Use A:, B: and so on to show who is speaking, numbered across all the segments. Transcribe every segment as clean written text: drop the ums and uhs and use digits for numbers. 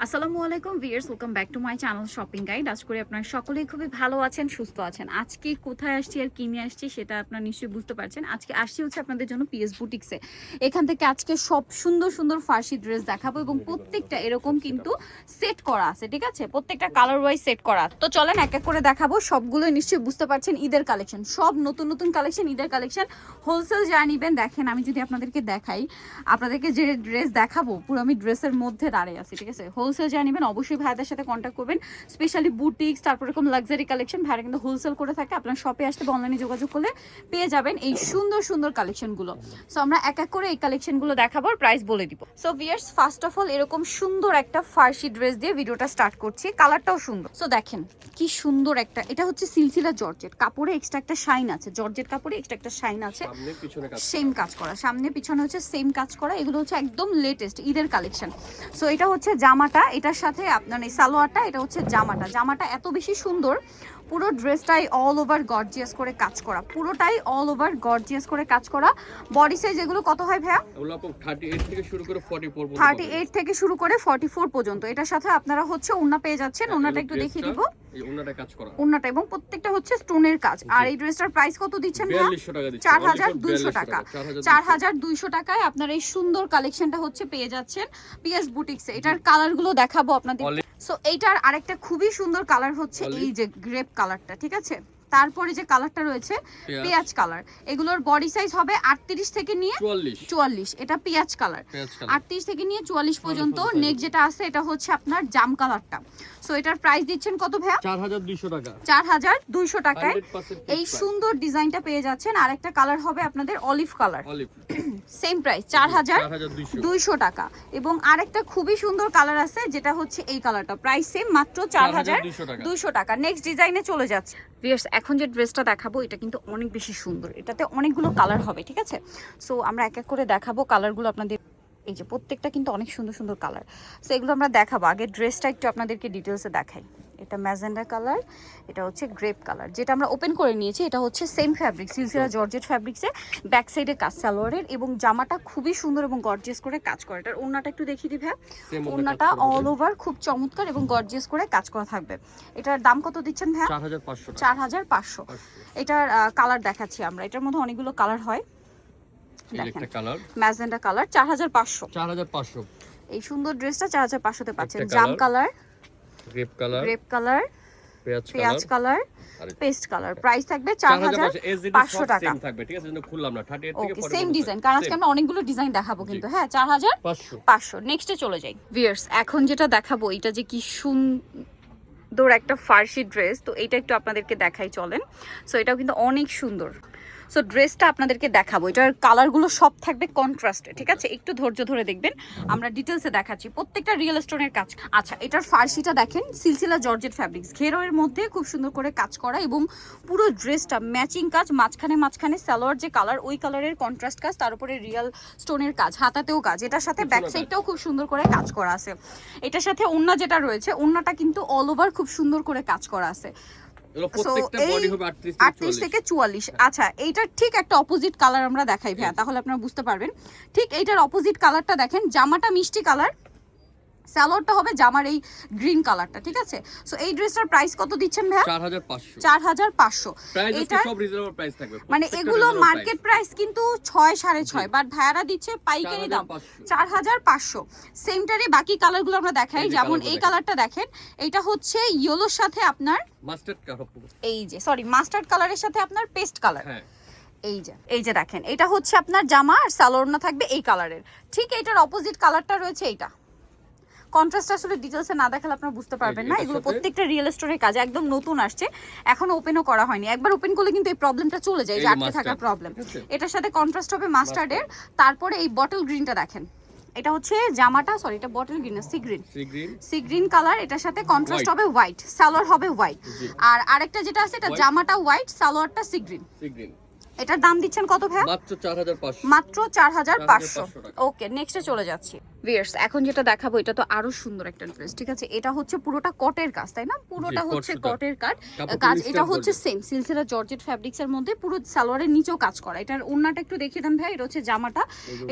A: আসসালামু আলাইকুম viewers, welcome back to my channel shopping guide. আশা করি আপনারা সকলেই খুবই ভালো আছেন, সুস্থ আছেন। আজকে কোথায় আসছি আর কিনে আসছি সেটা আপনারা নিশ্চয়ই বুঝতে পারছেন। আজকে আসছি হচ্ছে আপনাদের জন্য পিএস বুটিক্সে। এখান থেকে আজকে সব সুন্দর সুন্দর ফার্সি ড্রেস দেখাবো এবং প্রত্যেকটা এরকম কিন্তু সেট করা আছে, ঠিক আছে? প্রত্যেকটা কালার ওয়াইজ সেট করা। তো চলেন এক এক করে দেখাবো। সবগুলোই নিশ্চয়ই বুঝতে পারছেন ঈদের কালেকশন, সব নতুন নতুন কালেকশন, ঈদের কালেকশন। হোলসেল যা নিবেন দেখেন, আমি যদি আপনাদেরকে দেখাই, আপনাদেরকে যে ড্রেস দেখাবো পুরো আমি ড্রেসের মধ্যে দাঁড়িয়ে আছি, ঠিক আছে? হোলসেল যা নেবেন অবশ্যই ভাইদের সাথে কন্ট্যাক্ট করবেন। স্পেশালি বুটিক্স, তারপর এরকম লাক্সারি কালেকশন ভাইরা কিন্তু হোলসেল করে থাকে। আপনার শপে আসতে বা অনলাইনে যোগাযোগ করলে পেয়ে যাবেন এই সুন্দর সুন্দর কালেকশনগুলো। সো আমরা এক এক করে এই কালেকশনগুলো দেখাবো, প্রাইস বলে দিব। So viewers, first of all এরকম সুন্দর একটা ফার্সি ড্রেস দিয়ে ভিডিওটা স্টার্ট করছি। কালারটাও সুন্দর। সো দেখেন কি সুন্দর একটা, এটা হচ্ছে সিলসিলা জর্জেট কাপড়ে এক্সট্রা একটা শাইন আছে, জর্জেট কাপড়ে এক্সট্রা একটা শাইন আছে, সেম কাজ করা, সামনে পিছনে হচ্ছে সেম কাজ করা। এগুলো হচ্ছে একদম লেটেস্ট ঈদের কালেকশন। সো এটা হচ্ছে জামাটা, এটার সাথে আপনার এই সালোয়ারটা, এটা হচ্ছে জামাটা। জামাটা এত বেশি সুন্দর, পুরো ড্রেসটাই অল ওভার গর্জিয়াস করে কাজ করা, পুরোটাই অল ওভার গর্জিয়াস করে কাজ করা। বডি সাইজ এগুলো কত হয় ভাইয়া?
B: এগুলো 38 থেকে শুরু করে 44 পর্যন্ত।
A: 38 থেকে শুরু করে 44 পর্যন্ত। এটার সাথে আপনারা হচ্ছে ওড়না পেয়ে যাচ্ছেন। ওড়নাটা একটু দেখিয়ে দিব।
B: এই ওড়নাটা কাজ করা,
A: ওড়নাটা এবং প্রত্যেকটা হচ্ছে স্টোনের কাজ। আর এই ড্রেসটার প্রাইস কত দিচ্ছেন ভাইয়া?
B: 4200 টাকা দিচ্ছি।
A: 4200 টাকা। 4200 টাকায় আপনারা এই সুন্দর কালেকশনটা হচ্ছে পেয়ে যাচ্ছেন পিএস বুটিক্সে। এটার কালারগুলো দেখাবো আপনাদের। সো এইটার আরেকটা খুবই সুন্দর কালার হচ্ছে এই যে গ্রেপ কালারটা, ঠিক আছে? তারপরে যে কালারটা রয়েছে পেঁয়াজ কালার, এগুলোর বডি সাইজ হবে 38 থেকে নিয়ে 44। এটা পেঁয়াজ কালার, 38 থেকে নিয়ে 44 পর্যন্ত। নেক্সট যেটা আছে এটা হচ্ছে আপনার জাম কালারটা। সো এটার প্রাইস দিচ্ছেন কত ভাইয়া?
B: 4200 টাকা।
A: 4200 টাকায় এই সুন্দর ডিজাইনটা পেয়ে যাচ্ছেন। আরেকটা কালার হবে আপনাদের অলিভ কালার, সেম প্রাইস 4200 টাকা। এবং আরেকটা খুবই সুন্দর কালার আছে যেটা হচ্ছে এই কালারটা, প্রাইস সেম, মাত্র 4200 টাকা। নেক্সট ডিজাইনে চলে যাচ্ছে। ভিউয়ার্স, এখন যে ড্রেসটা দেখাবো এটা কিন্তু অনেক বেশি সুন্দর, এটাতে অনেকগুলো কালার হবে, ঠিক আছে? সো আমরা এক এক করে দেখাবো কালারগুলো আপনাদের। এই যে প্রত্যেকটা কিন্তু অনেক সুন্দর সুন্দর কালার। সো এগুলো আমরা দেখাবো। আগে ড্রেসটা একটু আপনাদেরকে ডিটেলসে দেখাই। এটা ম্যাজেন্ডা কালার, এটা হচ্ছে গ্রেপ কালার। যেটা আমরা ওপেন করে নিয়েছি এটা হচ্ছে সেম ফ্যাব্রিক, সিলসিলা জর্জেট ফ্যাব্রিক্সে ব্যাক সাইডে কাজ সালোয়ারের, এবং জামাটা খুবই সুন্দর এবং গর্জিয়াস করে কাজ করে। এটার ওড়নাটা একটু দেখিয়ে দিবে। ওড়নাটা অল ওভার খুব চমৎকার এবং গর্জিয়াস করে কাজ করা থাকবে। এটার দাম কত দিচ্ছেন ভাইয়া? 4500। এটার কালার দেখাচ্ছি আমরা। এটার মধ্যে অনেকগুলো কালার হয়।
B: একটা কালার
A: ম্যাজেন্ডা কালার 4500। এই সুন্দর ড্রেসটা 4500 তে পাচ্ছেন। জাম কালার, গ্রেপ কালার, পেঁয়াজ কালার, পেস্ট কালার। প্রাইস থাকবে 4500 টাকা।
B: সেম থাকবে, ঠিক আছে? কিন্তু খুললাম না 38 থেকে 44।
A: সেম ডিজাইন, কারণ আজকে আমরা অনেকগুলো ডিজাইন দেখাবো কিন্তু। হ্যাঁ, 4500। নেক্সটে চলে যাই। ভিউয়ার্স, এখন যেটা দেখাবো এটা যে কি সুন্দর একটা ফার্সি ড্রেস, তো এটা একটু আপনাদেরকে দেখাই চলেন। সো এটাও কিন্তু অনেক সুন্দর। সো ড্রেসটা আপনাদেরকে দেখাবো, এটার কালারগুলো সব থাকবে কন্ট্রাস্টে, ঠিক আছে? একটু ধৈর্য ধরে দেখবেন, আমরা ডিটেলসে দেখাচ্ছি। প্রত্যেকটা রিয়েল স্টোনের কাজ। আচ্ছা, এটার ফার্সিটা দেখেন, সিলসিলা জর্জেট ফ্যাব্রিক্স, ঘেরোয়ের মধ্যে খুব সুন্দর করে কাজ করা এবং পুরো ড্রেসটা ম্যাচিং কাজ। মাঝখানে সালোয়ার যে কালার, ওই কালারের কন্ট্রাস্ট কাজ, তার উপরে রিয়েল স্টোনের কাজ, হাতাতেও কাজ। এটার সাথে ব্যাক সাইডটাও খুব সুন্দর করে কাজ করা আছে। এটার সাথে ওড়না যেটা রয়েছে, ওড়নাটা কিন্তু অল ওভার খুব সুন্দর করে কাজ করা আছে।
B: প্রত্যেকটা বডি হবে
A: 38 থেকে 44। আচ্ছা, এইটার ঠিক একটা অপোজিট কালার আমরা দেখাই ভাইয়া, তাহলে আপনারা বুঝতে পারবেন। ঠিক এইটার অপোজিট কালারটা দেখেন, জামাটা মিষ্টি কালার, সালোয়ারটা হবে জামার এই গ্রিন কালারটা, ঠিক আছে? সো এই ড্রেসটার প্রাইস কত দিচ্ছেন ভাইয়া? 4500।
B: এটা সব রিজনেবল প্রাইস থাকবে,
A: মানে এগুলো মার্কেট প্রাইস কিন্তু 6 6.5, বাট ভাইয়ারা দিচ্ছে পাইকারি দাম 4500। সেমটারই বাকি কালারগুলো আমরা দেখাই। যেমন এই কালারটা দেখেন, এটা হচ্ছে ইয়েলোর সাথে আপনার
B: মাস্টার্ড কালার,
A: এই যে সরি মাস্টার্ড কালারের সাথে আপনার পেস্ট কালার।
B: হ্যাঁ,
A: এই যে দেখেন, এটা হচ্ছে আপনার জামা আর সালোয়ারটা থাকবে এই কালারের। ঠিক এইটার অপোজিট কালারটা রয়েছে এইটা। কন্ট্রাস্ট আসলে ডিটেইলসে না দেখালে আপনারা বুঝতে পারবেন না। এগুলো প্রত্যেকটা রিয়েল স্টোরের কাজ, একদম নতুন আসছে, এখনো ওপেনও করা হয়নি। একবার ওপেন করলে কিন্তু এই প্রবলেমটা চলে যায়, যে আটকে থাকার প্রবলেম। এটার সাথে কন্ট্রাস্ট হবে মাস্টার্ডের। তারপরে এই বটল গ্রিনটা দেখেন, এটা হচ্ছে জামাটা, সরি এটা বটল গ্রিন না, সি গ্রিন কালার। এটার সাথে কন্ট্রাস্ট হবে হোয়াইট, সালোয়ার হবে হোয়াইট। আর আরেকটা যেটা আছে, এটা জামাটা হোয়াইট, সালোয়ারটা সি গ্রিন। এটার দাম দিচ্ছেন কত ভাই?
B: মাত্র 4500।
A: মাত্র 4500। ওকে, নেক্সটে চলে যাচ্ছি। ভিউয়ার্স এখন যেটা দেখাবো এটা তো আরো সুন্দর একটা ড্রেস, ঠিক আছে? এটা হচ্ছে পুরোটা কটের কাজ, তাই না? পুরোটা
B: জি,
A: হচ্ছে
B: কট সুতা।
A: কটের কাজ।
B: কাপড়
A: এটা
B: style
A: হচ্ছে
B: করবে।
A: সেম সিলসিলা জর্জেট ফ্যাব্রিক্স এর মধ্যে পুরো সালোয়ারের নিচেও কাজ করা। এটার ওড়নাটা একটু দেখিয়ে দেন ভাই, এটা হচ্ছে জামাটা,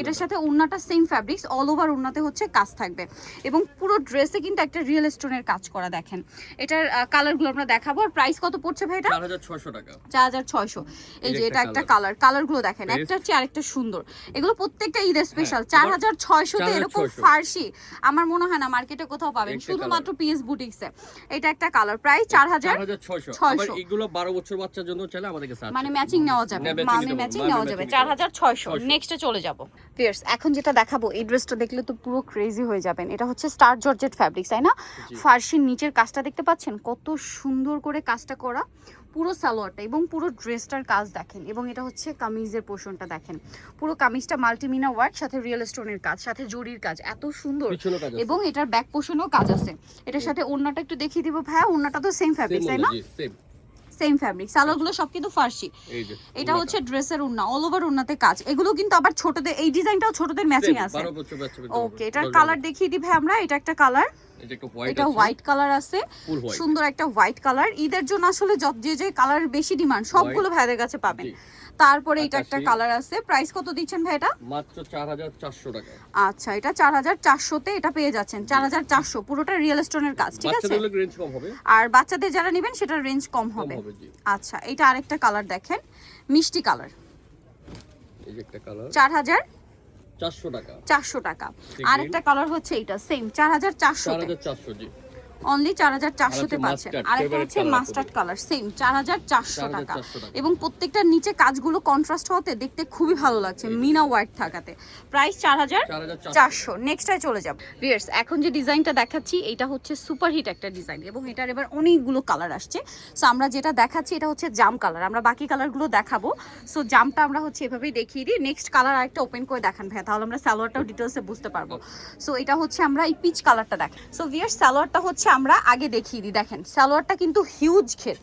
A: এটার সাথে ওড়নাটা সেম ফ্যাব্রিক্স, অল ওভার ওড়নাতে হচ্ছে কাজ থাকবে এবং পুরো ড্রেসে কিন্তু একটা রিয়েল স্টোনের কাজ করা। দেখেন এটার কালারগুলো আমরা দেখাবো। আর প্রাইস কত পড়ছে ভাই এটা?
B: 4600 টাকা।
A: 4600। এই যে এটা একটা কালারগুলো দেখেন, একটা হচ্ছে আরেকটা সুন্দর। এগুলো প্রত্যেকটা ঈদের স্পেশাল। 4600 তে এরকম
B: 4600
A: ফার্সি আমার মনে হয় না মার্কেটে কোথাও পাবেন,
B: একটা
A: শুধুমাত্র পিএস বুটিক্সে। এটা একটা কালার, প্রাইস 4600।
B: আবার এগুলো 12 বছর বাচ্চার জন্য চাইলে আমাদের কাছে আছে।
A: মানে ম্যাচিং নেওয়া যাবে, ম্যাচিং নেওয়া যাবে। 4600। নেক্সটে চলে যাব। ভিউয়ার্স এখন যেটা দেখাবো এই ড্রেসটা দেখলে তো পুরো ক্রেজি হয়ে যাবেন। এটা হচ্ছে স্টার জর্জেট ফ্যাব্রিক্স, তাই না? ফার্সির নিচের কাজটা দেখতে পাচ্ছেন কত সুন্দর করে কাজটা করা, পুরো সালোয়ারটা এবং পুরো ড্রেসটার কাজ দেখেন। এবং এটা হচ্ছে কামিজের পোর্শনটা দেখেন, পুরো কামিজটা মাল্টিমিনা ওয়ার্ক, সাথে রিয়েল স্টোনের কাজ, সাথে জরির কাজ, এত সুন্দর।
B: পিছনেও কাজ আছে।
A: এবং এটার ব্যাক পোর্শনেও কাজ আছে। এটার সাথে ওড়নাটা একটু দেখিয়ে দিব ভাইয়া, ওড়নাটা তো সেম ফ্যাব্রিক্স, তাই না?
B: জি, সেম।
A: সেম ফ্যাব্রিক, সালোয়ারগুলো সব কিন্তু ফার্সি।
B: এই যে
A: এটা হচ্ছে ড্রেসের ওড়না, অল ওভার ওড়নাতে কাজ। এগুলো কিন্তু আবার ছোটদের, এই ডিজাইনটাও ছোটদের ম্যাচিং আছে।
B: 12 বছর বাচ্চা।
A: ওকে, এটার কালার দেখিয়ে দিই ভাই আমরা। এটা একটা কালার,
B: এই যে একটা হোয়াইট
A: এটা হোয়াইট কালার আছে,
B: ফুল হোয়াইট।
A: সুন্দর একটা হোয়াইট কালার। ঈদের জন্য আসলে যে কালার বেশি ডিমান্ড সবগুলো ভাইদের কাছে পাবেন। তারপরে এটা একটা কালার আছে, প্রাইস কত দিচ্ছেন ভাই এটা?
B: মাত্র 4400 টাকা।
A: আচ্ছা, এটা 4400 তে এটা পেয়ে যাচ্ছেন। 4400 পুরোটা রিয়েল স্টোনের কাজ, ঠিক আছে?
B: বাচ্চাদের রেঞ্জ কম হবে।
A: আর বাচ্চাদের যারা নেবেন সেটার রেঞ্জ কম হবে।
B: জি।
A: আচ্ছা, এটা আরেকটা কালার দেখেন, মিষ্টি কালার।
B: এই যে একটা কালার
A: 4400
B: টাকা।
A: 400 টাকা। আরেকটা কালার হচ্ছে এটা সেম 4400 তে,
B: 4400 জি।
A: অনলি 4400 তে
B: আর
A: পাচ্ছেন।
B: mustard,
A: আরেকটা
B: favorite
A: হচ্ছে
B: color
A: মাস্টার্ড কালার, সেম 4400 টাকা।
B: 4400 টাকা।
A: এবং প্রত্যেকটার নিচে কাজগুলো কন্ট্রাস্ট হতে দেখতে খুবই ভালো লাগছে, মিনা ওয়ার্ক থাকাতে। প্রাইস 4400। নেক্সটটায় চলে যাব। ভিউয়ার্স এখন যে ডিজাইনটা দেখাচ্ছি এটা হচ্ছে সুপার হিট একটা ডিজাইন এবং এটার এবার অনেকগুলো কালার আসছে। সো আমরা যেটা দেখাচ্ছি এটা হচ্ছে জাম কালার, আমরা বাকি কালারগুলো দেখাবো। সো জামটা আমরা হচ্ছে এভাবেই দেখিয়ে দিই। নেক্সট কালার আরেকটা ওপেন করে দেখান ভাই, তাহলে আমরা সালোয়ারটাও ডিটেইলসে বুঝতে পারবো। সো এটা হচ্ছে আমরা এই পিচ কালারটা দেখ। সো ভিউয়ার্স সালোয়ারটা হচ্ছে আমরা আগে দেখিয়ে দিই। দেখেন সালোয়ারটা কিন্তু হিউজ ঘের,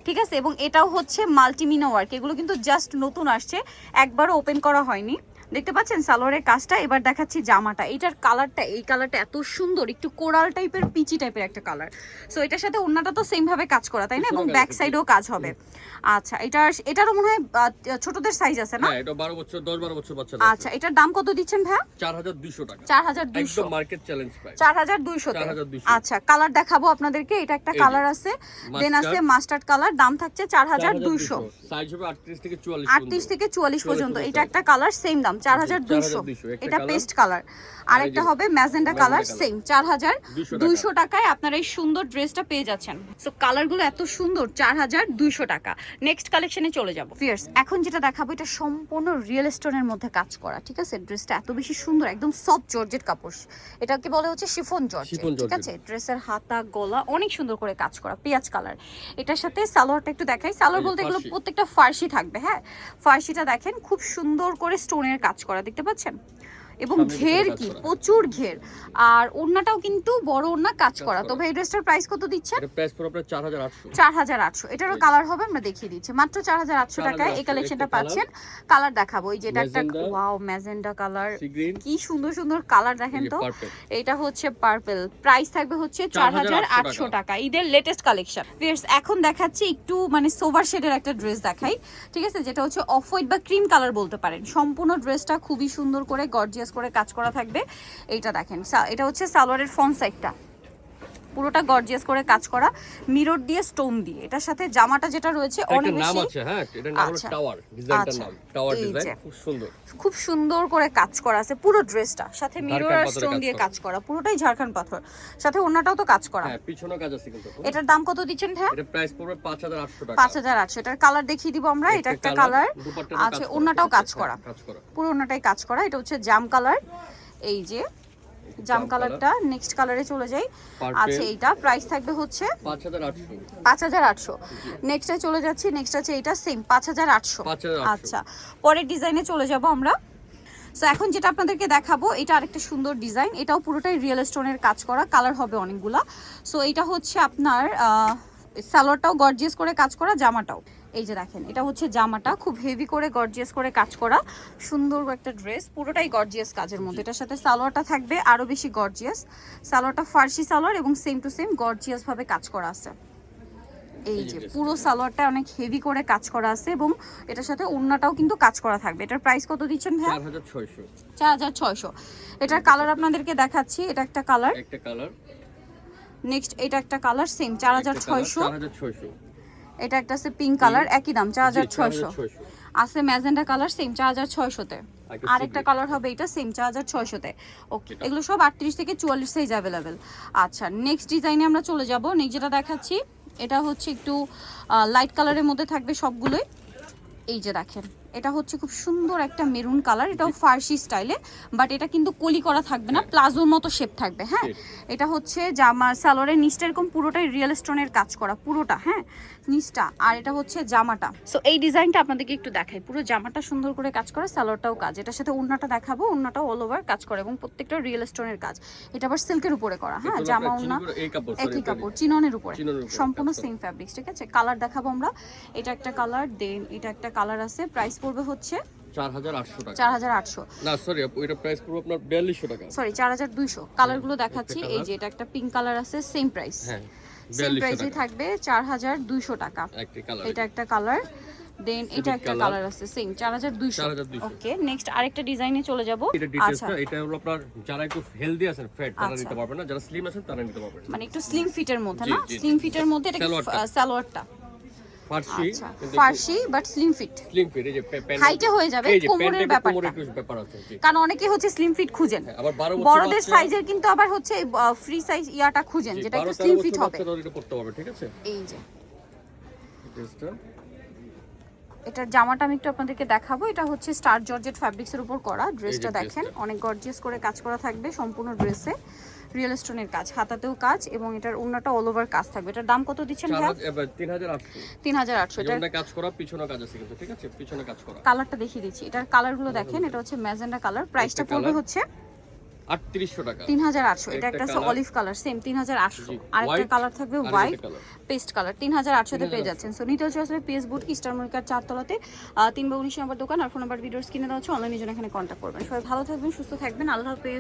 A: ঠিক আছে? এবং এটাও হচ্ছে মাল্টিমিনা ওয়ার্ক, এগুলো কিন্তু জাস্ট নতুন আসছে, একবারও ওপেন করা হয়নি। দেখতে পাচ্ছেন সালোয়ারের কাজটা। এবার দেখাচ্ছি জামাটা, এইটার কালারটা, এই কালারটা এত সুন্দর, একটু কোরাল টাইপের পিচি টাইপের একটা কালার। সো এটার সাথে ওড়নাটা তো সেম ভাবে কাজ করা, তাই না? এবং ব্যাক সাইডেও কাজ হবে। আচ্ছা, এটারও মনে হয় ছোটদের সাইজ আছে না?
B: হ্যাঁ, এটা 12 বছর 10-12 বছর বাচ্চাদের।
A: আচ্ছা, এটার দাম কত দিচ্ছেন ভাইয়া?
B: 4200 টাকা।
A: 4200
B: একদম মার্কেট চ্যালেঞ্জ প্রাইস।
A: 4200 তে।
B: 4200
A: আচ্ছা, কালার দেখাবো আপনাদেরকে। এটা একটা কালার আছে, দেন আছে মাস্টার্ড কালার, দাম থাকছে 4200।
B: সাইজ হবে 38 থেকে 44
A: 38 থেকে 44 পর্যন্ত। এটা একটা কালার, সেম দাম 4200। এটা পেস্ট কালার। আরেকটা হবে ম্যাজেন্ডা কালার, সেম 4200 টাকায় আপনারা এই সুন্দর ড্রেসটা পেয়ে যাচ্ছেন। সো কালারগুলো এত সুন্দর, 4200 টাকা। নেক্সট কালেকশনে চলে যাব। ভিউয়ার্স এখন যেটা দেখাবো এটা সম্পূর্ণ রিয়েল স্টোনের মধ্যে কাজ করা, ঠিক আছে? ড্রেসটা এত বেশি সুন্দর, একদম সফট জর্জেট কাপড়, এটাকে বলে হচ্ছে শিফন জর্জেট, ঠিক আছে? ড্রেসের হাতা গলা অনেক সুন্দর করে কাজ করা, পেঁয়াজ কালার। এটার সাথে সালোয়ারটা একটু দেখাই। সালোয়ার বলতে এগুলো প্রত্যেকটা ফার্সি থাকবে। হ্যাঁ, ফার্সিটা দেখেন খুব সুন্দর করে স্টোনের কাজ করা, দেখতে পাচ্ছেন? এবং ঘের কি প্রচুর ঘের, আর ওড়নাটাও কিন্তু বড় ওড়না কাজ করা। তো ভাই ড্রেসটার প্রাইস কত দিচ্ছেন?
B: এটা প্রাইস পুরো 4800।
A: 4800। এটারও কালার হবে, আমরা দেখিয়ে দিচ্ছি। মাত্র 4800 টাকায় এই কালেকশনটা পাচ্ছেন। কালার দেখাবো, এই যেটা একটা ওয়াও ম্যাজেন্ডা কালার, কি সুন্দর সুন্দর কালার দেখেন তো। এটা হচ্ছে পার্পল, প্রাইস থাকবে হচ্ছে 4800 টাকা। ঈদের লেটেস্ট কালেকশন। ভিউয়ার্স এখন দেখাচ্ছি একটু মানে সোভার শেডের একটা ড্রেস দেখাই, ঠিক আছে? যেটা হচ্ছে অফ হোয়াইট বা ক্রিম কালার বলতে পারেন। সম্পূর্ণ ড্রেসটা খুবই সুন্দর করে গর্জিয়াস করে কাজ করা থাকবে। এইটা দেখেন, এটা হচ্ছে সালোয়ারের ফ্রন্ট সাইডটা, পুরোটা গর্জিয়াস করে কাজ করা, মিরর দিয়ে স্টোন দিয়ে। এটার সাথে জামাটা যেটা রয়েছে অনেক বেশি,
B: নাম আছে। হ্যাঁ, এটার নাম হলো টাওয়ার, ডিজাইনটার নাম টাওয়ার ডিজাইন, খুব সুন্দর,
A: খুব সুন্দর করে কাজ করা আছে পুরো ড্রেসটা, সাথে মিরর আর স্টোন দিয়ে কাজ করা, পুরোটাই ঝাড়খান্ড পাথর, সাথে ওড়নাটাও তো কাজ করা।
B: হ্যাঁ, পিছনেও কাজ আছে কিন্তু।
A: এটার দাম কত দিচ্ছেন ভাই?
B: এটা প্রাইস পড়বে 5800 টাকা।
A: 5800। এটার কালার দেখিয়ে দিব আমরা। এটা একটা কালার আছে, ওড়নাটাও কাজ করা, পুরো ওড়নাটাই কাজ করা। এটা হচ্ছে জাম কালার, এই যে জাম কালারটা। নেক্সট কালারে চলে যাই। আচ্ছা, এইটা প্রাইস থাকবে হচ্ছে 5800। নেক্সটে চলে যাচ্ছি। নেক্সট আছে এটা সেম 5800। আচ্ছা, পরের ডিজাইনে চলে যাব আমরা। সো এখন যেটা আপনাদেরকে দেখাবো এটা আরেকটা সুন্দর ডিজাইন, এটাও পুরোটাই রিয়েল স্টোনের কাজ করা, কালার হবে অনেকগুলা। সো এটা হচ্ছে আপনার সালোয়ারটাও গর্জিয়াস করে কাজ করা, জামাটাও এই যে দেখেন এটা হচ্ছে জামাটা, খুব হেভি করে গর্জিয়াস করে কাজ করা সুন্দর একটা ড্রেস, পুরোটাই গর্জিয়াস কাজের মধ্যে। এটার সাথে সালোয়ারটা থাকবে আরো বেশি গর্জিয়াস, সালোয়ারটা ফার্সি সালোয়ার এবং সেম টু সেম গর্জিয়াস ভাবে কাজ করা আছে। এই যে পুরো সালোয়ারটা অনেক হেভি করে কাজ করা আছে এবং এটার সাথে ওড়নাটাও কিন্তু কাজ করা থাকবে। এটার প্রাইস কত দিচ্ছেন ভাই?
B: 4600।
A: 4600। এটার কালার আপনাদেরকে দেখাচ্ছি, এটা একটা কালার,
B: একটা কালার,
A: নেক্সট এটা একটা কালার সেম 4600।
B: 4600।
A: এটা একটা আছে পিঙ্ক কালার, একই দাম 4600। আছে ম্যাজেন্ডা কালার সেম 4600 তে। আর একটা কালার হবে এটা সেম 4600 তে। ওকে, এগুলো সব 38 থেকে 44 সাইজ अवेलेबल। আচ্ছা, নেক্সট ডিজাইনে আমরা চলে যাব। নেক্সট যেটা দেখাচ্ছি এটা হচ্ছে একটু লাইট কালারের মধ্যে থাকবে সবগুলোই। এই যে দেখেন এটা হচ্ছে খুব সুন্দর একটা মেরুন কালার, এটাও ফার্সি স্টাইলে, বাট এটা কিন্তু কলি করা থাকবে না, প্লাজোর মতো শেপ থাকবে। হ্যাঁ, এটা হচ্ছে জামার সালোয়ারের নিচটা এরকম পুরোটাই রিয়েল স্টোনের কাজ করা পুরোটা, হ্যাঁ নিচটা, আর এটা হচ্ছে জামাটা। সো এই ডিজাইনটা আপনাদেরকে একটু দেখাই, পুরো জামাটা সুন্দর করে কাজ করা, সালোয়ারটাও কাজ, এটার সাথে ওড়নাটা দেখাবো, ওড়নাটাও অল ওভার কাজ করা এবং প্রত্যেকটা রিয়েল স্টোনের কাজ। এটা আবার সিল্কের উপরে করা, হ্যাঁ জামা ওড়না একই কাপড়, চিননের উপরে, সম্পূর্ণ সেম ফ্যাব্রিক্স। ঠিক আছে, কালার দেখাবো আমরা। এটা একটা কালার, দেন এটা একটা কালার আছে। প্রাইস পড়বে হচ্ছে
B: 4800 টাকা।
A: 4800
B: না সরি আপু, এটা প্রাইস পুরো আপনার 4200 টাকা।
A: সরি 4200। কালারগুলো দেখাচ্ছি, এই যে এটা একটা পিঙ্ক কালার আছে, সেম প্রাইস,
B: হ্যাঁ
A: সেম প্রাইসই থাকবে 4200 টাকা।
B: একটা কালার,
A: এটা একটা কালার, দেন এটা একটা কালার আছে সেম 4200। ওকে, নেক্সট আরেকটা ডিজাইনে চলে যাব।
B: এটা ডিটেইলসটা, এটা হলো আপনার যারা একটু হেলদি আছেন, ফ্যাট, তারা নিতে পারবে না, যারা স্লিম আছেন তারা নিতে পারবেন।
A: মানে একটু স্লিম ফিটের মধ্যে না, স্লিম ফিটের মধ্যে এটা সালোয়ারটা
B: ফার্সি,
A: ফার্সি but slim fit,
B: slim fit, এই যে
A: হাইটে হয়ে যাবে, কোমরের ব্যাপার আছে, কারণ অনেকে হচ্ছে স্লিম ফিট খুঁজেন,
B: আবার
A: বড়দের সাইজের কিন্তু আবার হচ্ছে ফ্রি সাইজ ইয়াটা খুঁজেন যেটা একটু স্লিম ফিট হবে।
B: এটা পড়তে হবে, ঠিক আছে।
A: এই যে এটার জামাটা আমি একটু আপনাদেরকে দেখাবো। এটা হচ্ছে স্টার জর্জেট ফ্যাব্রিক্সের উপর করা ড্রেসটা, দেখেন অনেক গর্জিয়াস করে কাজ করা থাকবে সম্পূর্ণ ড্রেসে, রিয়েল স্টোনের কাজ, হাতাতেও কাজ এবং এটার ওড়নাটা অল ওভার কাজ থাকবে। এটার দাম কত দিচ্ছেন ভাই? 3800।
B: এটা কাজ করা, পিছনে কাজ আছে কিন্তু, ঠিক আছে, পিছনে কাজ করা।
A: কালারটা দেখিয়ে দিচ্ছি, এটার কালারগুলো দেখেন। এটা হচ্ছে ম্যাজেন্ডা কালার, প্রাইসটা পড়বে হচ্ছে
B: 3800 টাকা।
A: 3800। এটা একটা আছে অলিভ কালার, সেম 3800। আরেকটা কালার থাকবে হোয়াইট পেস্ট কালার, 3800 তে পেয়ে যাচ্ছেন। সো নিতে হচ্ছে আসলে পিএস বুট স্টার মার্কেট 4 তলাতে 3/19 নম্বর দোকান, আর ফোন নাম্বার ভিডিওস কিনে দেওয়া হচ্ছে, অনলাইনে জন্য এখানে কন্ট্যাক্ট করবেন। সবাই ভালো থাকবেন, সুস্থ থাকবেন, আল্লাহ হাফেজ।